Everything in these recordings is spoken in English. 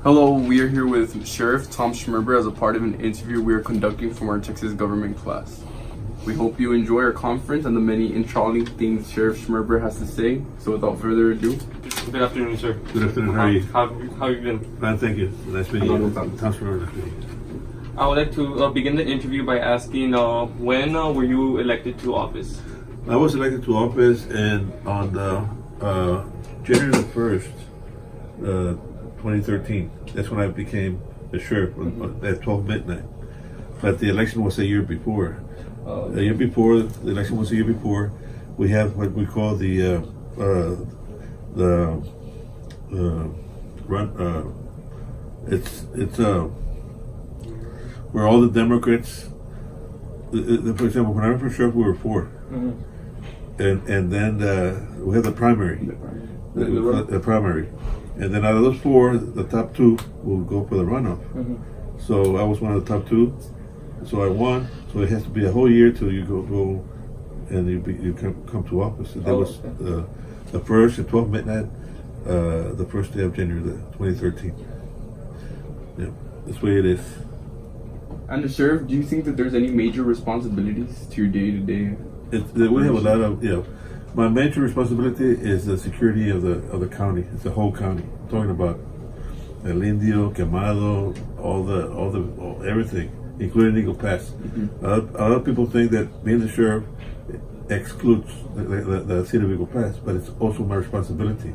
Hello, we are here with Sheriff Tom Schmerber as a part of an interview we are conducting from our Texas government class. We hope you enjoy our conference and the many enthralling things Sheriff Schmerber has to say. So without further ado. Good afternoon, sir. Good afternoon. How are you? How have you been? Fine, thank you. Nice meeting you. Tom Schmerber, nice meeting you. I would like to begin the interview by asking when were you elected to office? I was elected to office and on January the 1st, 2013. That's when I became the sheriff at 12 midnight. But the election was a year before. The election was a year before. We have what we call the run. It's where all the Democrats. For example, when I ran for sheriff, we were 4, and then we had the primary, the primary, and then out of those 4, the top 2 will go for the runoff. So I was one of the top 2, so I won. So it has to be a whole year till you go and you come to office. And that was the first at 12 midnight, the first day of January 2013. Yeah, that's the way it is. And the sheriff, do you think that there's any major responsibilities to your day-to-day? We have a lot of, my major responsibility is the security of the county. It's the whole county. I'm talking about El Indio, Quemado, everything, including Eagle Pass. A lot of people think that being the sheriff excludes the city of Eagle Pass, but it's also my responsibility.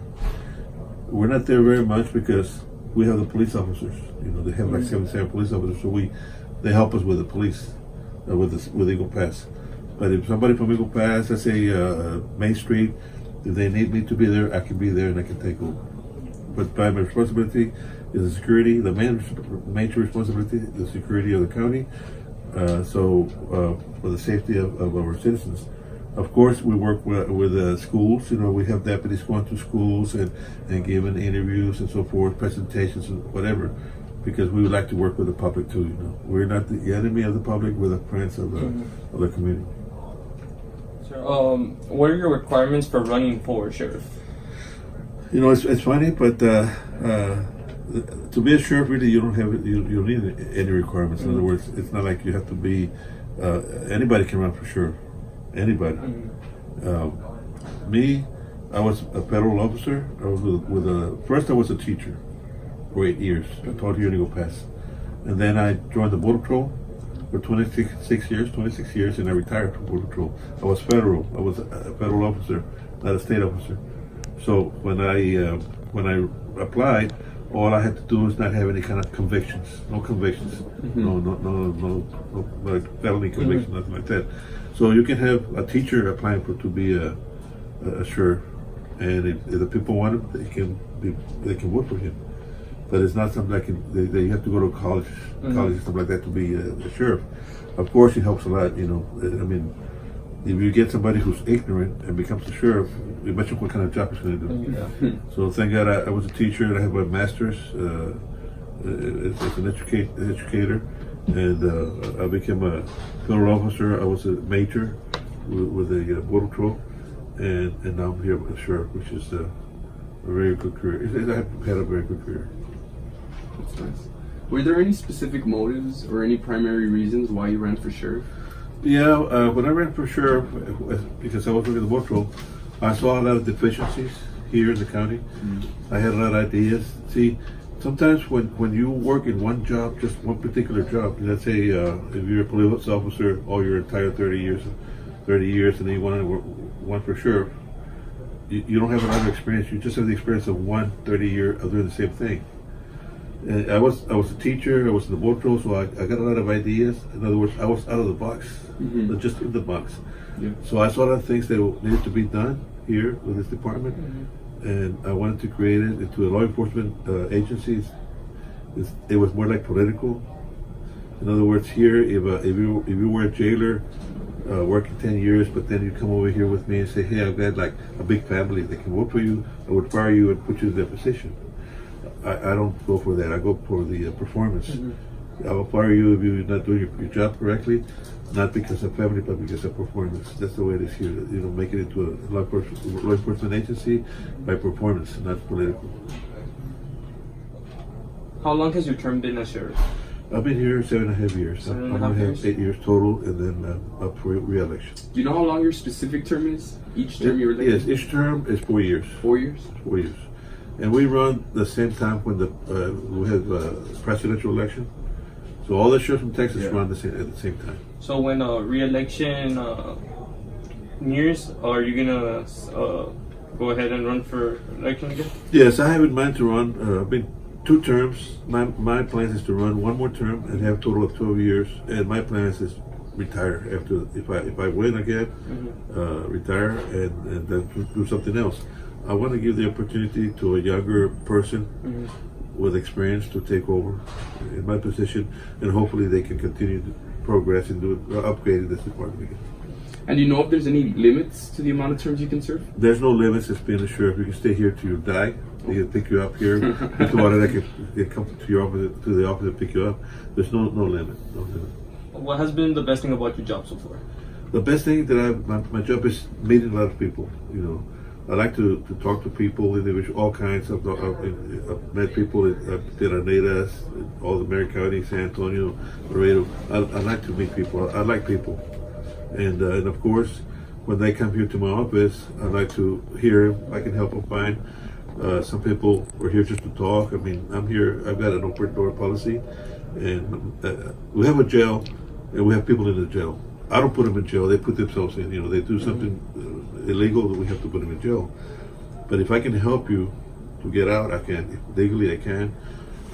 We're not there very much because we have the police officers. They have like 77 police officers, so they help us with the police, with Eagle Pass. But if somebody from Eagle Pass, let's say Main Street, if they need me to be there, I can be there and I can take over. But my responsibility is the security. The major responsibility is the security of the county. For the safety of our citizens. Of course, we work with schools. We have deputies going to schools and giving interviews and so forth, presentations and whatever, because we would like to work with the public too. We're not the enemy of the public; we're the friends of the community. So, what are your requirements for running for sheriff? It's funny, but to be a sheriff, really, you don't need any requirements. In other words, it's not like you have to be. Anybody can run for sheriff. Anybody. Me, I was a federal officer. I was first I was a teacher for 8 years. I taught here in Eagle Pass. And then I joined the Border Patrol for 26 years, and I retired from Border Patrol. I was federal. I was a federal officer, not a state officer. So when I applied, all I had to do was not have any kind of convictions. No convictions. No like felony convictions, nothing like that. So you can have a teacher applying to be a sheriff, and if the people want him, they can vote for him. But it's not something like they have to go to college and stuff like that to be a sheriff. Of course, it helps a lot. I mean, if you get somebody who's ignorant and becomes a sheriff, imagine what kind of job he's going to do. So thank God I was a teacher and I have my master's as an educator, and I became a federal officer. I was a major with the Border Patrol, and now I'm here with the sheriff, which is a very good career. I have had a very good career. That's nice. Were there any specific motives or any primary reasons why you ran for sheriff? Yeah, when I ran for sheriff, because I was working the Border Patrol, I saw a lot of deficiencies here in the county. I had a lot of ideas. See, sometimes when you work in one job, just one particular job, let's say if you're a police officer all your entire 30 years, and then you want to work for sheriff, you don't have a lot of experience. You just have the experience of 30 years of doing the same thing. And I was a teacher. I was in the Border Patrol, so I got a lot of ideas. In other words, I was out of the box, not just in the box. Yeah. So I saw a lot of things that needed to be done here with this department, and I wanted to create it into a law enforcement agency. It was more like political. In other words, here, if you were a jailer working 10 years, but then you come over here with me and say, hey, I've got like a big family that can work for you, I would fire you and put you in that position. I don't go for that. I go for the performance. I will fire you if you're not doing your job correctly, not because of family, but because of performance. That's the way it is here. Make it into a law enforcement agency by performance, not political. How long has your term been as sheriff? I've been here 7.5 years. Seven I'm and a half gonna years? have 8 years total, and then up for re-election. Do you know how long your specific term is? Each term you were there? Yes, each term is 4 years. 4 years? 4 years. And we run the same time when we have presidential election. So all the sheriffs from Texas run at the same time. So when re-election nears, are you gonna go ahead and run for election again? Yes, I have in mind to run. I've been 2 terms. My plan is to run 1 more term and have a total of 12 years. And my plan is retire after if I win again, retire and then do something else. I want to give the opportunity to a younger person with experience to take over in my position, and hopefully they can continue to progress and do upgrading this department again. And do you know if there's any limits to the amount of terms you can serve? There's no limits as being a sheriff. You can stay here till you die. They can pick you up here. Mr. Water, they come to your office, to the office and pick you up. There's no limit. No limit. What has been the best thing about your job so far? The best thing that my job is meeting a lot of people. You know, I like to talk to people, individuals, all kinds of. I've met people at Tiraneras, all the Marion County, San Antonio, Laredo. I like to meet people. I like people, and of course, when they come here to my office, I like to hear if I can help them find. Some people are here just to talk. I mean, I'm here. I've got an open door policy, and we have a jail, and we have people in the jail. I don't put them in jail. They put themselves in. You know, they do something illegal that we have to put them in jail. But if I can help you to get out, I can. If legally, I can.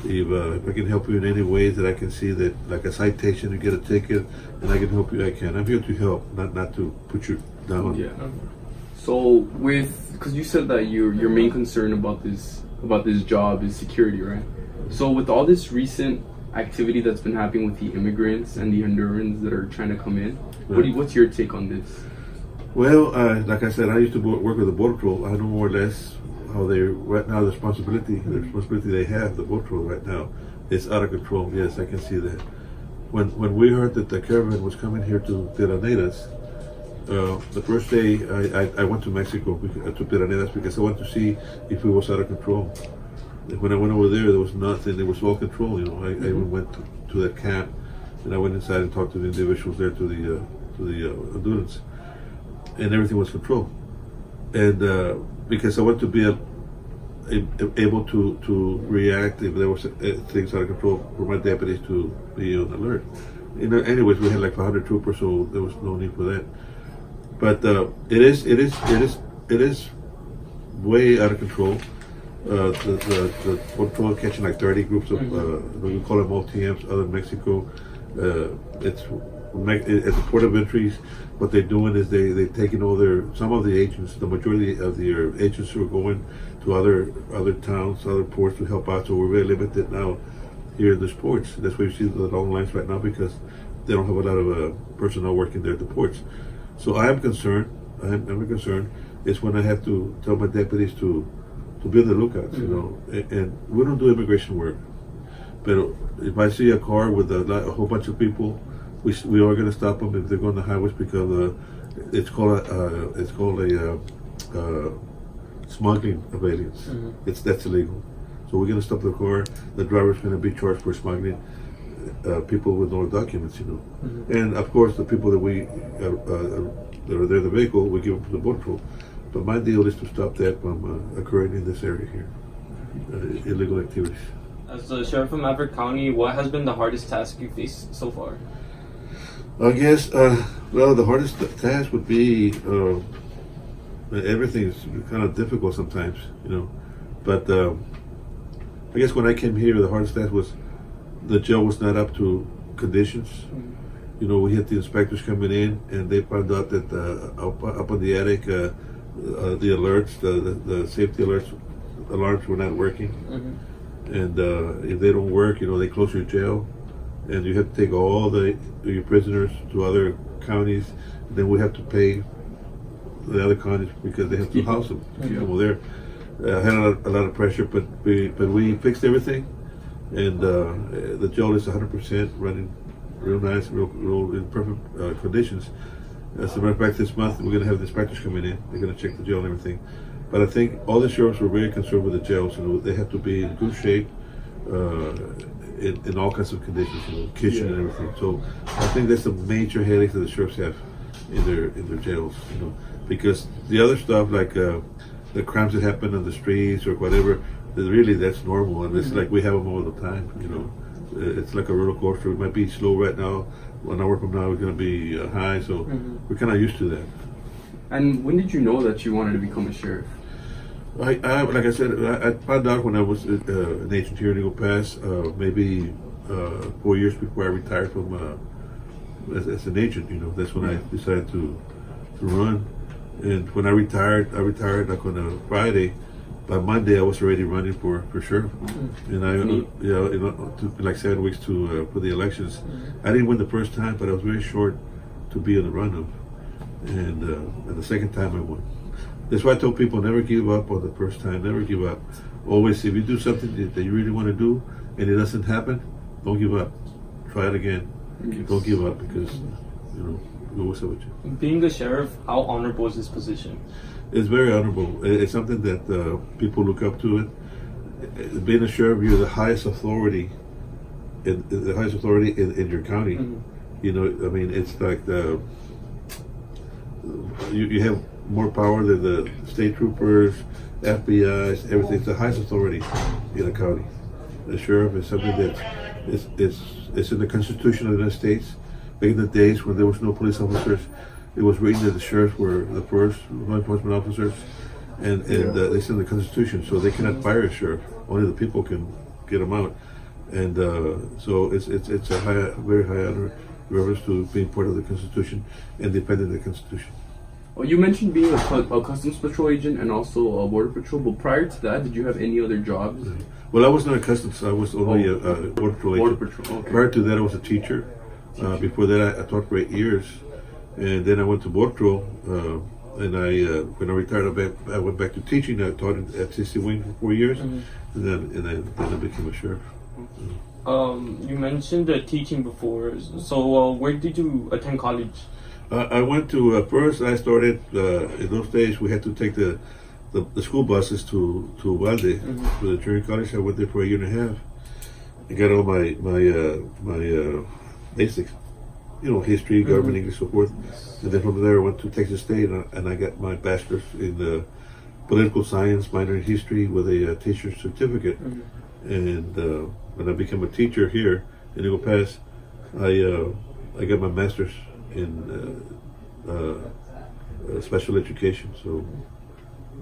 If I can help you in any ways that I can see that, like a citation, you get a ticket, and I can help you, I can. I'm here to help, not to put you down. Yeah. So because you said that your main concern about this job is security, right? So with all this recent activity that's been happening with the immigrants and the Hondurans that are trying to come in, what's your take on this? Well, like I said, I used to work with the Border Patrol. I know more or less how they right now the responsibility they have, the Border Patrol right now, is out of control. Yes, I can see that. When we heard that the caravan was coming here to Tiraneras, the first day I went to Mexico to Tiraneras because I wanted to see if it was out of control. When I went over there was nothing. It was all control. You know, I even went to that camp, and I went inside and talked to the individuals there, to the Hondurans, and everything was controlled. And because I wanted to be able to react if there was things out of control for my deputies to be on alert. Anyways, we had like 100 troopers, so there was no need for that. But it is way out of control. The patrol catching like 30 groups of we call them OTMs, other than Mexico. It's at the port of entries. What they're doing is they taking all some of the agents, the majority of their agents who are going to other towns, other ports to help out. So we're very limited now here in the ports. That's why you see the long lines right now, because they don't have a lot of personnel working there at the ports. So I am concerned. I'm concerned. It's when I have to tell my deputies to be on the lookouts, you know. And we don't do immigration work. But if I see a car with a whole bunch of people, we are going to stop them if they're going to highways, because it's called a smuggling of aliens. That's illegal. So we're going to stop the car. The driver's going to be charged for smuggling people with no documents, you know. And of course, the people that that are there in the vehicle, we give them to the Border Patrol. But my deal is to stop that from occurring in this area here, illegal activities. As the sheriff of Maverick County, what has been the hardest task you faced so far? I guess, the hardest task would be, everything is kind of difficult sometimes, you know. But I guess when I came here, the hardest task was the jail was not up to conditions. You know, we had the inspectors coming in, and they found out that up on the attic, the alerts, the safety alarms were not working. And if they don't work, you know, they close your jail, and you have to take all your prisoners to other counties. Then we have to pay the other counties because they have to house them. Over there, I had a lot of pressure, but we fixed everything, and the jail is 100% running, real nice, real in perfect conditions. As a matter of fact, this month we're going to have the inspectors coming in. They're going to check the jail and everything. But I think all the sheriffs were very concerned with the jails. You know, they have to be in good shape. in all kinds of conditions, kitchen and everything. So I think that's a major headache that the sheriffs have in their jails, because the other stuff like the crimes that happen on the streets or whatever, really that's normal, and it's like we have them all the time. It's like a roller coaster. It might be slow right now. 1 hour from now, it's going to be high. So we're kind of used to that. And when did you know that you wanted to become a sheriff? Like I said, I found out when I was an agent here in Eagle Pass, maybe 4 years before I retired from as an agent. That's when I decided to run. And when I retired like on a Friday. By Monday, I was already running for sheriff, and it took like 7 weeks for the elections. I didn't win the first time, but I was very short to be in the run-up, and the second time I won. That's why I told people never give up on the first time. Never give up. Always, if you do something that you really want to do and it doesn't happen, don't give up. Try it again. Yes. Don't give up because we always have with you. Being a sheriff, how honorable is this position? It's very honorable. It's something that people look up to. It. Being a sheriff, you're the highest authority in your county. It's like you have more power than the state troopers, FBI's, everything. It's the highest authority in a county. The sheriff is something that it's in the Constitution of the United States. Back in the days when there was no police officers, it was written that the sheriffs were the first law enforcement officers, and they said in the Constitution, so they cannot fire a sheriff. Only the people can get them out, and so it's a very high honor, reverence to being part of the Constitution and defending the Constitution. Well, you mentioned being a Customs Patrol agent and also a Border Patrol, but prior to that, did you have any other jobs? Well, I was not a Customs, I was only a Border Patrol agent. Border Patrol, okay. Prior to that, I was a teacher. Before that, I taught for 8 years. And then I went to Border Patrol, and when I retired, I went back to teaching. I taught at CC Wing for 4 years, and then I became a sheriff. You mentioned teaching before, so where did you attend college? I went to first. I started in those days. We had to take the school buses to Valde for the junior college. I went there for 1.5 years. I got all my basics. History, government, English, so forth. And then from there, I went to Texas State, and I got my bachelor's in political science, minor in history, with a teacher's certificate. And when I became a teacher here in Eagle Pass, I got my master's in special education. So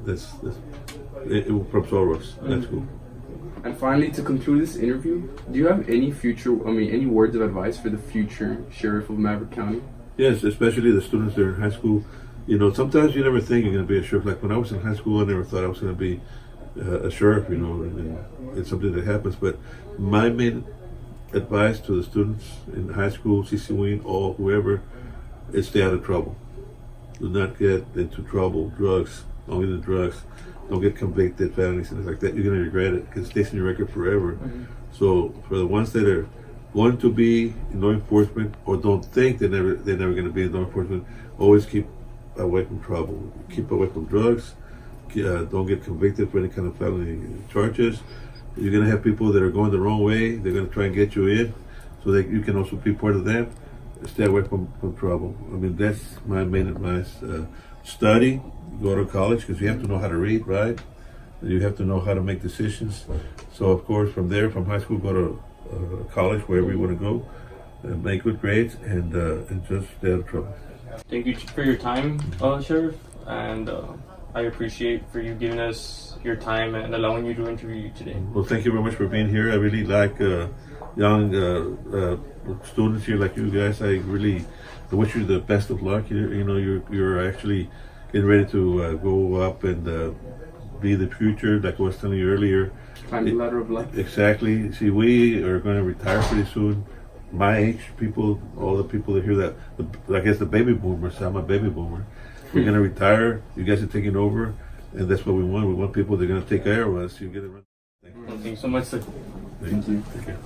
that's from Soros. That's cool. And finally, to conclude this interview, do you have any words of advice for the future sheriff of Maverick County? Yes, especially the students that are in high school. Sometimes you never think you're going to be a sheriff. Like when I was in high school, I never thought I was going to be a sheriff, and it's something that happens. But my main advice to the students in high school, CC Wing, or whoever, is stay out of trouble. Do not get into trouble, drugs, don't get into drugs. Don't get convicted, felonies, things like that. You're going to regret it because it stays in your record forever. So for the ones that are going to be in law enforcement or don't think they're never going to be in law enforcement, always keep away from trouble. Keep away from drugs. Don't get convicted for any kind of felony charges. You're going to have people that are going the wrong way. They're going to try and get you in so that you can also be part of them. Stay away from trouble. That's my main advice. Study. Go to college because you have to know how to read, right? You have to know how to make decisions. So of course, from high school, go to college, wherever you want to go, make good grades, and just stay out of trouble. Thank you for your time, Sheriff, and I appreciate for you giving us your time and allowing you to interview you today. Well, thank you very much for being here. I really like young students here like you guys. I wish you the best of luck. You're actually getting ready to go up and be the future, like I was telling you earlier. Climb the ladder of life. Exactly. See, we are going to retire pretty soon. My age people, all the people that hear that, I guess the baby boomers, I'm a baby boomer. We're going to retire. You guys are taking over, and that's what we want. We want people that are going to take care of us. You get it right. Thank you so much, sir. Thank you. Take care.